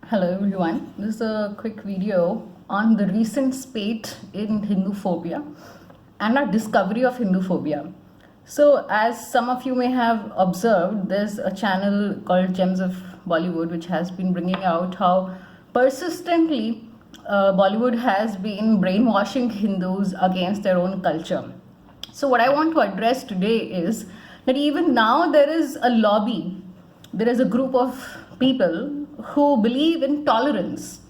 Hello everyone. This is a quick video on the recent spate in Hinduphobia and our discovery of Hinduphobia. So, as some of you may have observed, there's a channel called Gems of Bollywood which has been bringing out how persistently Bollywood has been brainwashing Hindus against their own culture. So, what I want to address today is that even now there is a lobby, there is a group of people who believe in tolerance,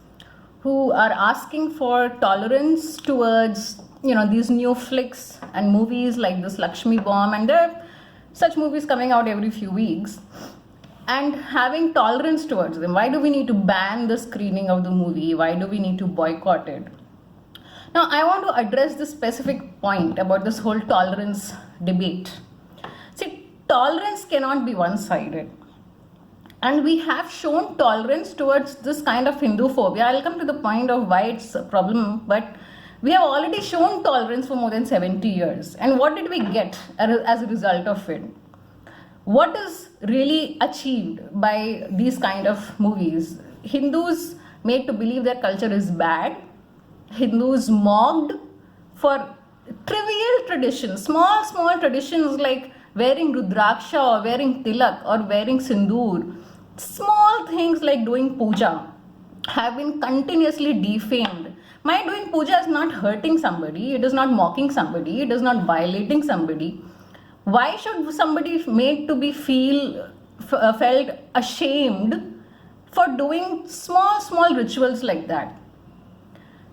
who are asking for tolerance towards these new flicks and movies like this Lakshmi Bomb, and there are such movies coming out every few weeks, and having tolerance towards them. Why do we need to ban the screening of the movie? Why do we need to boycott it? Now I want to address this specific point about this whole tolerance debate. See, tolerance cannot be one-sided. And we have shown tolerance towards this kind of Hinduphobia. I'll come to the point of why it's a problem, but we have already shown tolerance for more than 70 years. And what did we get as a result of it? What is really achieved by these kind of movies? Hindus made to believe their culture is bad. Hindus mocked for trivial traditions, small traditions like wearing rudraksha or wearing tilak or wearing sindoor. Small things like doing puja have been continuously defamed. My doing puja is not hurting somebody, it is not mocking somebody, it is not violating somebody. Why should somebody made to be felt ashamed for doing small rituals like that?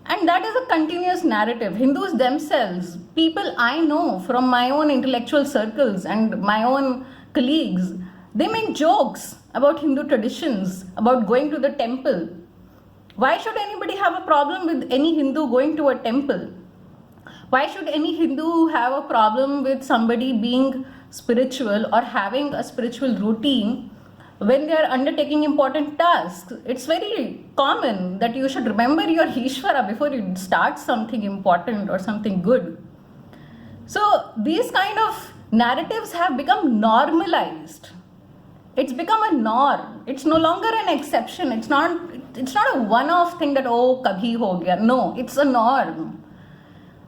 And that is a continuous narrative. Hindus themselves, people I know from my own intellectual circles and my own colleagues, they make jokes about Hindu traditions, about going to the temple. Why should anybody have a problem with any Hindu going to a temple? Why should any Hindu have a problem with somebody being spiritual or having a spiritual routine when they are undertaking important tasks? It's very common that you should remember your Ishvara before you start something important or something good. So these kind of narratives have become normalized. It's become a norm. It's no longer an exception. It's not a one-off thing that, oh, kabhi ho gaya. No, it's a norm.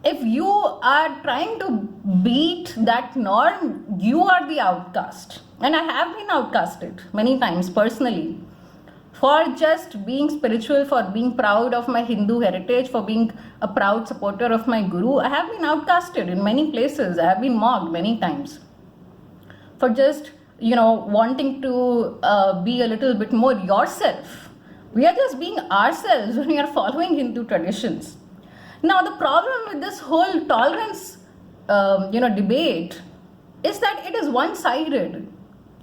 If you are trying to beat that norm, you are the outcast. And I have been outcasted many times personally for just being spiritual, for being proud of my Hindu heritage, for being a proud supporter of my guru. I have been outcasted in many places. I have been mocked many times for just wanting to be a little bit more yourself. We are just being ourselves when we are following Hindu traditions. Now the problem with this whole tolerance debate is that it is one-sided.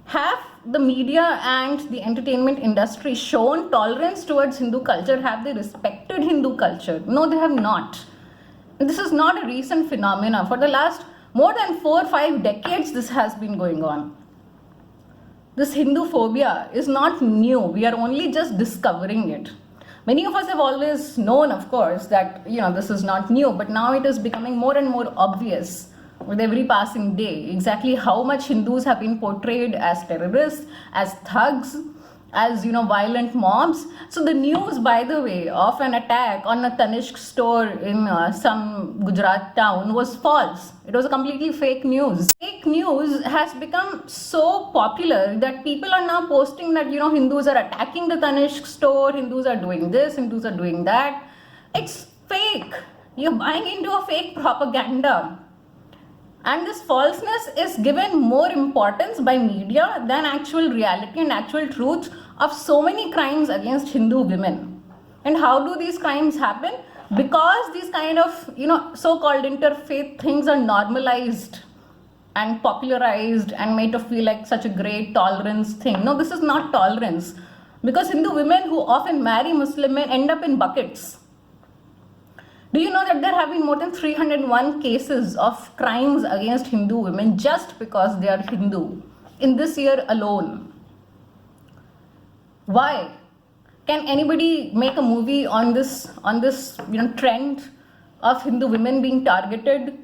Have the media and the entertainment industry shown tolerance towards Hindu culture? Have they respected Hindu culture? No, they have not. This is not a recent phenomenon. For the last more than 4 or 5 decades this has been going on. This Hinduphobia is not new. We are only just discovering it. Many of us have always known, of course, that this is not new, but now it is becoming more and more obvious with every passing day exactly how much Hindus have been portrayed as terrorists, as thugs, as violent mobs. So the news, by the way, of an attack on a Tanishq store in some Gujarat town was false. It was a completely fake news. Fake news has become so popular that people are now posting that Hindus are attacking the Tanishq store, Hindus are doing this, Hindus are doing that. It's fake. You're buying into a fake propaganda. And this falseness is given more importance by media than actual reality and actual truth of so many crimes against Hindu women. And how do these crimes happen? Because these kind of, so-called interfaith things are normalized and popularized and made to feel like such a great tolerance thing. No, this is not tolerance. Because Hindu women who often marry Muslim men end up in buckets. Do you know that there have been more than 301 cases of crimes against Hindu women just because they are Hindu in this year alone? Why? Can anybody make a movie on this trend of Hindu women being targeted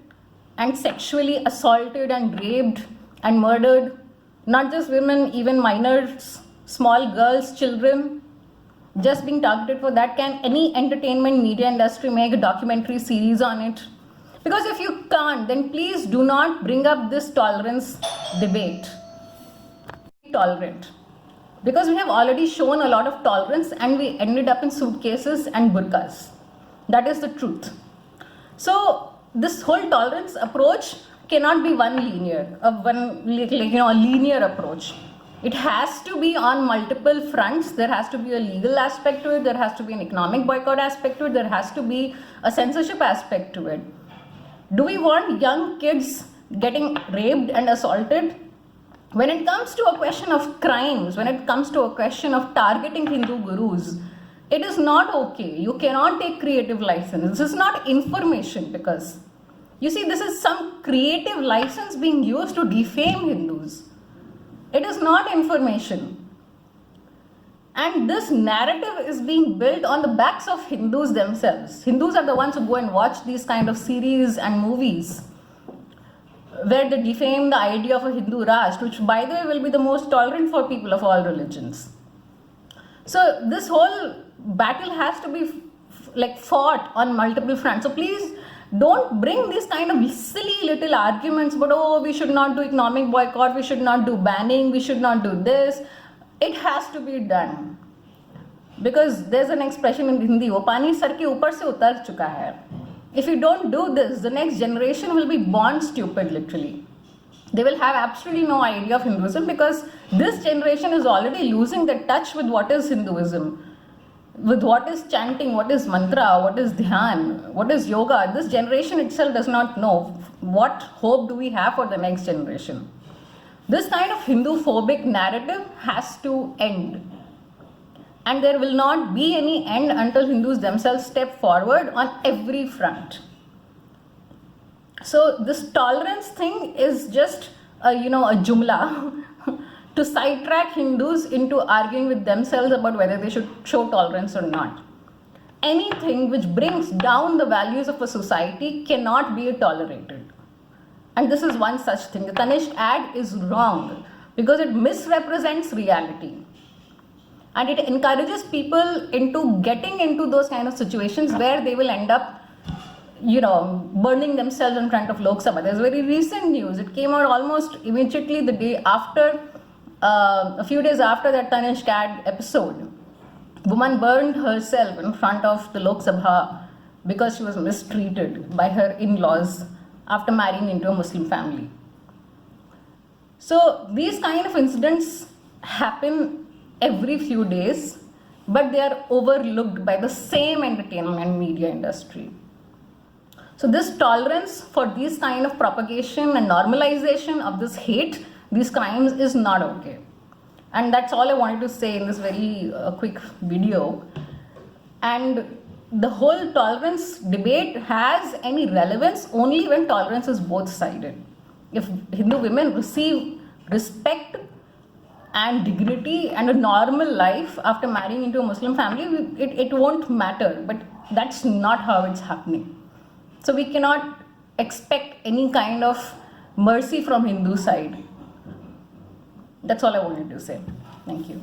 and sexually assaulted and raped and murdered? Not just women, even minors, small girls, children. just being targeted for that. Can any entertainment media industry make a documentary series on it? Because if you can't, then please do not bring up this tolerance debate. Tolerant. Because we have already shown a lot of tolerance and we ended up in suitcases and burqas. That is the truth. So this whole tolerance approach cannot be one linear, a linear approach. It has to be on multiple fronts. There has to be a legal aspect to it. There has to be an economic boycott aspect to it. There has to be a censorship aspect to it. Do we want young kids getting raped and assaulted? When it comes to a question of crimes, when it comes to a question of targeting Hindu gurus, it is not okay. You cannot take creative license. This is not information, because you see, this is some creative license being used to defame Hindus. It is not information. And this narrative is being built on the backs of Hindus themselves. Hindus are the ones who go and watch these kind of series and movies where they defame the idea of a Hindu Rashtra, which by the way will be the most tolerant for people of all religions. So this whole battle has to be fought on multiple fronts. So please don't bring these kind of silly little arguments about, oh, we should not do economic boycott, we should not do banning, we should not do this. It has to be done. Because there's an expression in Hindi, wo pani sar ke upar se utar chuka hai. If you don't do this, the next generation will be born stupid, literally. They will have absolutely no idea of Hinduism, because this generation is already losing the touch with what is Hinduism, with what is chanting, what is mantra, what is dhyan, what is yoga. This generation itself does not know. What hope do we have for the next generation? This kind of Hindu-phobic narrative has to end. And there will not be any end until Hindus themselves step forward on every front. So this tolerance thing is just a jumla to sidetrack Hindus into arguing with themselves about whether they should show tolerance or not. Anything which brings down the values of a society cannot be tolerated. And this is one such thing. The Tanishq ad is wrong because it misrepresents reality. And it encourages people into getting into those kind of situations where they will end up, burning themselves in front of Lok Sabha. There's very recent news. It came out almost immediately the day after, a few days after that Tanishq ad episode. Woman burned herself in front of the Lok Sabha because she was mistreated by her in-laws after marrying into a Muslim family. So these kind of incidents happen every few days, but they are overlooked by the same entertainment media industry. So this tolerance for these kind of propagation and normalization of this hate, these crimes, is not okay. And that's all I wanted to say in this very quick video. And the whole tolerance debate has any relevance only when tolerance is both-sided. If Hindu women receive respect and dignity and a normal life after marrying into a Muslim family, it won't matter. But that's not how it's happening. So we cannot expect any kind of mercy from Hindu side. That's all I wanted to say. Thank you.